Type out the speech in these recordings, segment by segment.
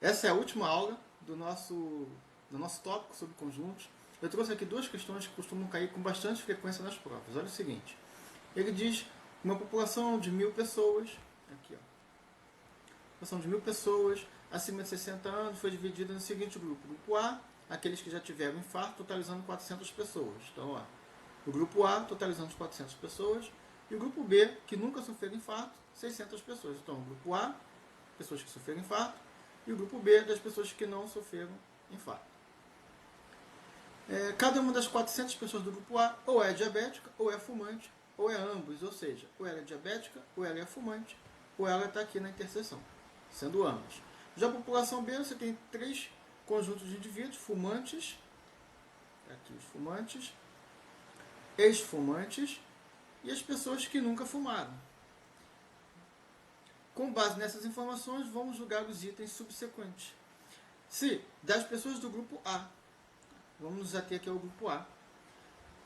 Essa é a última aula do nosso tópico sobre conjuntos. Eu trouxe aqui duas questões que costumam cair com bastante frequência nas provas. Olha o seguinte. Ele diz uma população de 1.000 pessoas, aqui ó, população de 1.000 pessoas acima de 60 anos foi dividida no seguinte grupo. Grupo A, aqueles que já tiveram infarto, totalizando 400 pessoas. Então, ó, o grupo A, totalizando 400 pessoas, e o grupo B, que nunca sofreram infarto, 600 pessoas. Então, o grupo A, pessoas que sofreram infarto, e o grupo B, das pessoas que não sofreram infarto. Cada uma das 400 pessoas do grupo A ou é diabética, ou é fumante, ou é ambos, ou seja, ou ela é diabética, ou ela é fumante, ou ela está aqui na interseção, sendo ambos. Já a população B, você tem três conjuntos de indivíduos, fumantes, aqui os fumantes, ex-fumantes e as pessoas que nunca fumaram. Com base nessas informações, vamos julgar os itens subsequentes. Se das pessoas do grupo A, vamos nos ater aqui ao grupo A,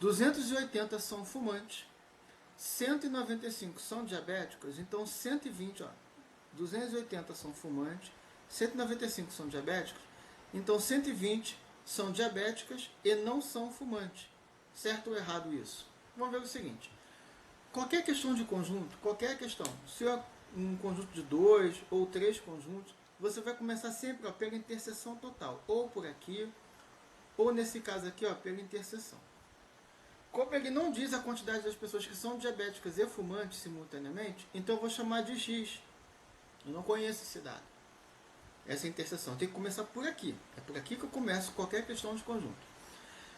280 são fumantes, 195 são diabéticos, então 120, ó, 280 são fumantes, 195 são diabéticos, então 120 são diabéticas e não são fumantes. Certo ou errado isso? Vamos ver o seguinte. Qualquer questão de conjunto, qualquer questão, se é um conjunto de 2 ou 3 conjuntos, você vai começar sempre ó, pela interseção total, ou por aqui, ou nesse caso aqui, ó, pela interseção. Como ele não diz a quantidade das pessoas que são diabéticas e fumantes simultaneamente, então eu vou chamar de X. Eu não conheço esse dado, essa interseção. Tem que começar por aqui. É por aqui que eu começo qualquer questão de conjunto.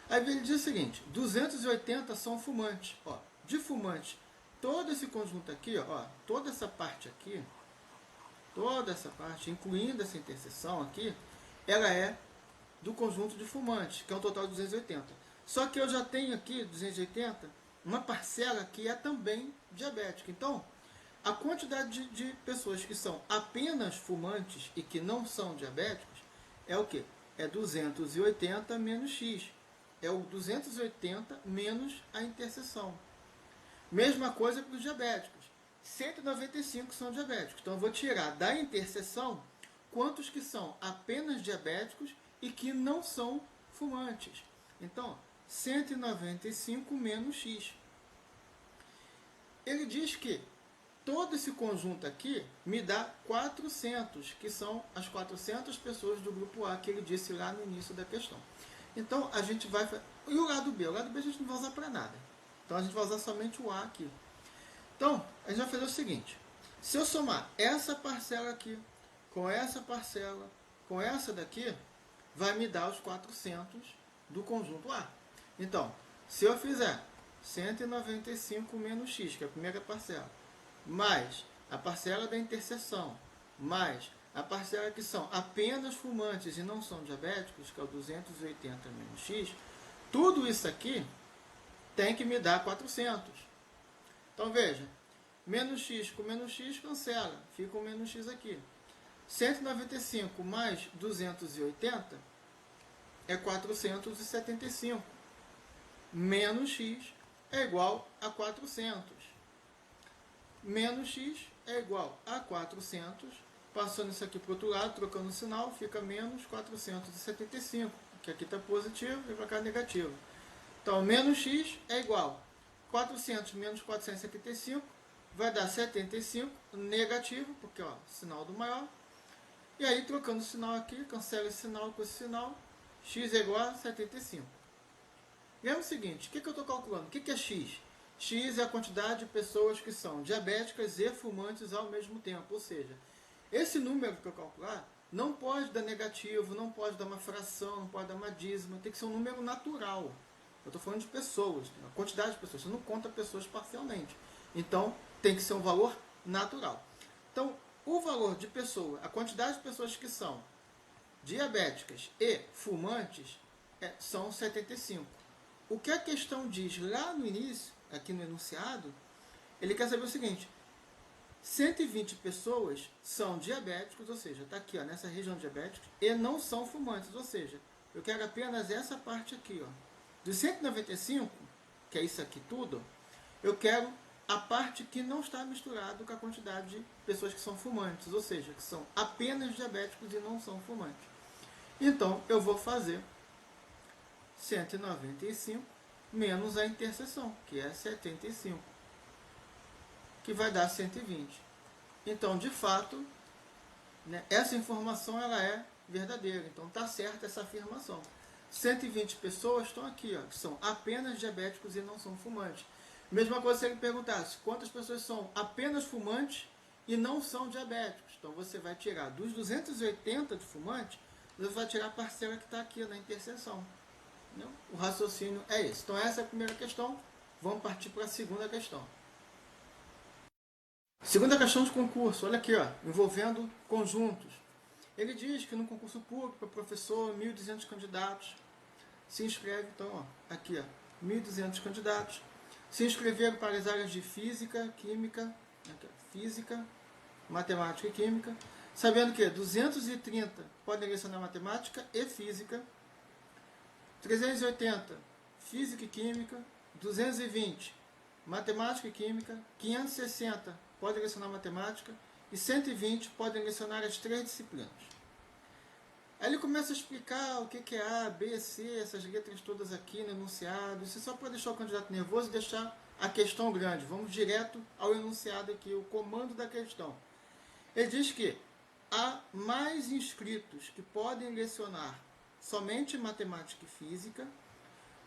Aí ele diz o seguinte, 280 são fumantes. Ó, de fumantes, todo esse conjunto aqui, ó, toda essa parte aqui, toda essa parte, incluindo essa interseção aqui, ela é do conjunto de fumantes, que é um total de 280. Só que eu já tenho aqui 280, uma parcela que é também diabética. Então, a quantidade de pessoas que são apenas fumantes e que não são diabéticos é o quê? É 280 menos X. É o 280 menos a interseção. Mesma coisa para os diabéticos. 195 são diabéticos. Então eu vou tirar da interseção quantos que são apenas diabéticos e que não são fumantes. Então, 195 menos X. Ele diz que todo esse conjunto aqui me dá 400, que são as 400 pessoas do grupo A que ele disse lá no início da questão. Então, a gente vai... E o lado B? O lado B a gente não vai usar para nada. Então, a gente vai usar somente o A aqui. Então, a gente vai fazer o seguinte. Se eu somar essa parcela aqui, com essa parcela, com essa daqui, vai me dar os 400 do conjunto A. Então, se eu fizer 195 menos X, que é a primeira parcela, mais a parcela da interseção, mais a parcela que são apenas fumantes e não são diabéticos, que é o 280 menos X, tudo isso aqui tem que me dar 400. Então veja, menos X com menos X cancela, fica um menos X aqui. 195 mais 280 é 475. Menos X é igual a 400. Menos X é igual a 400. Passando isso aqui para o outro lado, trocando o sinal, fica menos 475. Que aqui está positivo e para cá negativo. Então, menos X é igual a 400 menos 475. Vai dar 75, negativo, porque ó, sinal do maior. E aí, trocando o sinal aqui, cancela esse sinal com esse sinal. X é igual a 75. Lembra o seguinte, o que eu estou calculando? O que é X? X é a quantidade de pessoas que são diabéticas e fumantes ao mesmo tempo. Ou seja, esse número que eu calcular não pode dar negativo, não pode dar uma fração, não pode dar uma dízima. Tem que ser um número natural. Eu estou falando de pessoas, a quantidade de pessoas. Você não conta pessoas parcialmente. Então, tem que ser um valor natural. Então, o valor de pessoa, a quantidade de pessoas que são diabéticas e fumantes são 75. O que a questão diz lá no início, aqui no enunciado, ele quer saber o seguinte, 120 pessoas são diabéticos, ou seja, está aqui ó, nessa região de diabéticos, e não são fumantes, ou seja, eu quero apenas essa parte aqui. Ó. Dos 195, que é isso aqui tudo, eu quero a parte que não está misturado com a quantidade de pessoas que são fumantes, ou seja, que são apenas diabéticos e não são fumantes. Então, eu vou fazer 195 menos a interseção, que é 75, que vai dar 120. Então, de fato, né, essa informação ela é verdadeira. Então, está certa essa afirmação. 120 pessoas estão aqui, ó, que são apenas diabéticos e não são fumantes. Mesma coisa se ele perguntasse quantas pessoas são apenas fumantes e não são diabéticos. Então, você vai tirar dos 280 de fumantes, você vai tirar a parcela que está aqui na interseção. Entendeu? O raciocínio é esse. Então, essa é a primeira questão. Vamos partir para a segunda questão. Segunda questão de concurso, olha aqui, ó, envolvendo conjuntos. Ele diz que no concurso público para professor, 1.200 candidatos se inscrevem, então, ó, aqui, ó, 1.200 candidatos se inscreveram para as áreas de física, química, aqui, ó, física, matemática e química, sabendo que 230 podem lecionar matemática e física, 380 física e química, 220 matemática e química, 560 podem lecionar matemática e 120 podem lecionar as 3 disciplinas. Aí ele começa a explicar o que é A, B, C, essas letras todas aqui no enunciado. Isso é só para deixar o candidato nervoso e deixar a questão grande. Vamos direto ao enunciado aqui, o comando da questão. Ele diz que há mais inscritos que podem lecionar somente matemática e física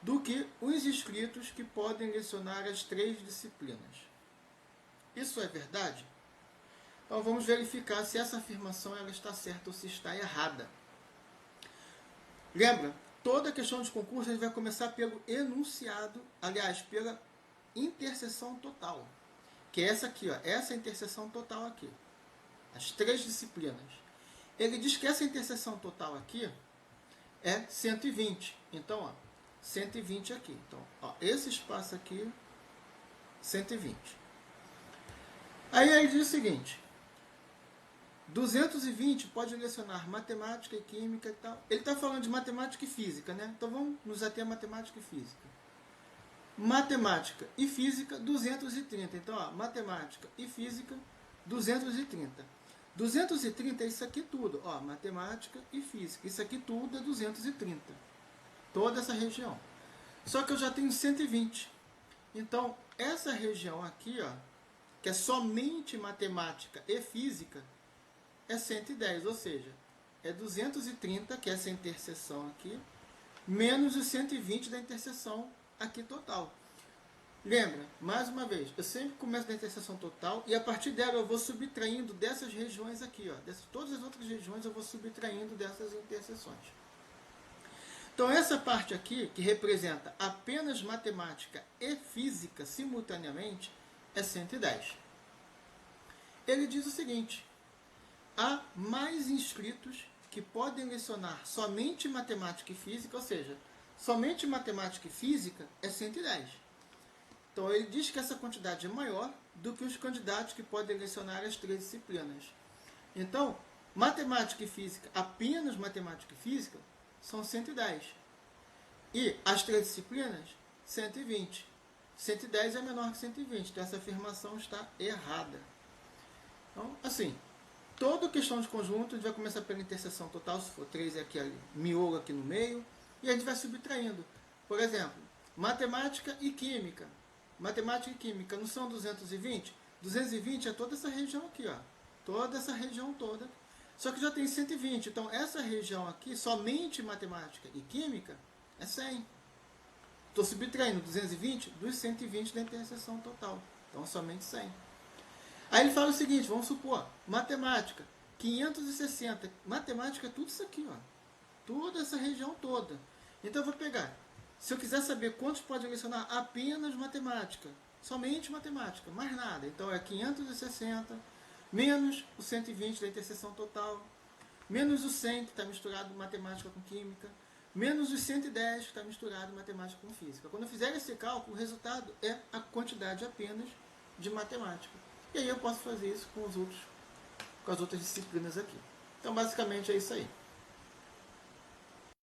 do que os inscritos que podem lecionar as 3 disciplinas. Isso é verdade? Então vamos verificar se essa afirmação ela está certa ou se está errada. Lembra, toda questão de concurso a gente vai começar pelo enunciado, aliás, pela interseção total, que é essa aqui, ó, essa interseção total aqui, as 3 disciplinas. Ele diz que essa interseção total aqui é 120, então, ó, 120 aqui. Então, ó, esse espaço aqui, 120. Aí ele diz o seguinte, 220 pode lecionar matemática e química e tal. Ele está falando de matemática e física, né? Então vamos nos ater a matemática e física. Matemática e física, 230. Então, ó, matemática e física, 230. 230 é isso aqui tudo. Ó, matemática e física. Isso aqui tudo é 230. Toda essa região. Só que eu já tenho 120. Então, essa região aqui, ó, que é somente matemática e física, é 110, ou seja, é 230, que é essa interseção aqui, menos os 120 da interseção aqui total. Lembra, mais uma vez, eu sempre começo da interseção total e a partir dela eu vou subtraindo dessas regiões aqui, ó, todas as outras regiões eu vou subtraindo dessas interseções. Então essa parte aqui, que representa apenas matemática e física simultaneamente, é 110. Ele diz o seguinte, há mais inscritos que podem lecionar somente matemática e física, ou seja, somente matemática e física é 110. Então ele diz que essa quantidade é maior do que os candidatos que podem lecionar as 3 disciplinas. Então, matemática e física, apenas matemática e física, são 110. E as 3 disciplinas, 120. 110 é menor que 120, então essa afirmação está errada. Então, assim, toda questão de conjunto, a gente vai começar pela interseção total, se for 3 é aqui, miolo aqui no meio, e a gente vai subtraindo. Por exemplo, matemática e química. Matemática e química não são 220? 220 é toda essa região aqui, ó. Toda essa região toda. Só que já tem 120, então essa região aqui, somente matemática e química, é 100. Estou subtraindo 220 dos 120 da interseção total. Então, somente 100. Aí ele fala o seguinte, vamos supor, matemática, 560. Matemática é tudo isso aqui, ó. Toda essa região toda. Então, eu vou pegar. Se eu quiser saber quantos pode lecionar apenas matemática, somente matemática, mais nada. Então, é 560 menos o 120 da interseção total, menos o 100 que está misturado matemática com química, menos os 110 que está misturado matemática com física. Quando eu fizer esse cálculo, o resultado é a quantidade apenas de matemática. E aí eu posso fazer isso com as outras disciplinas aqui. Então, basicamente é isso aí.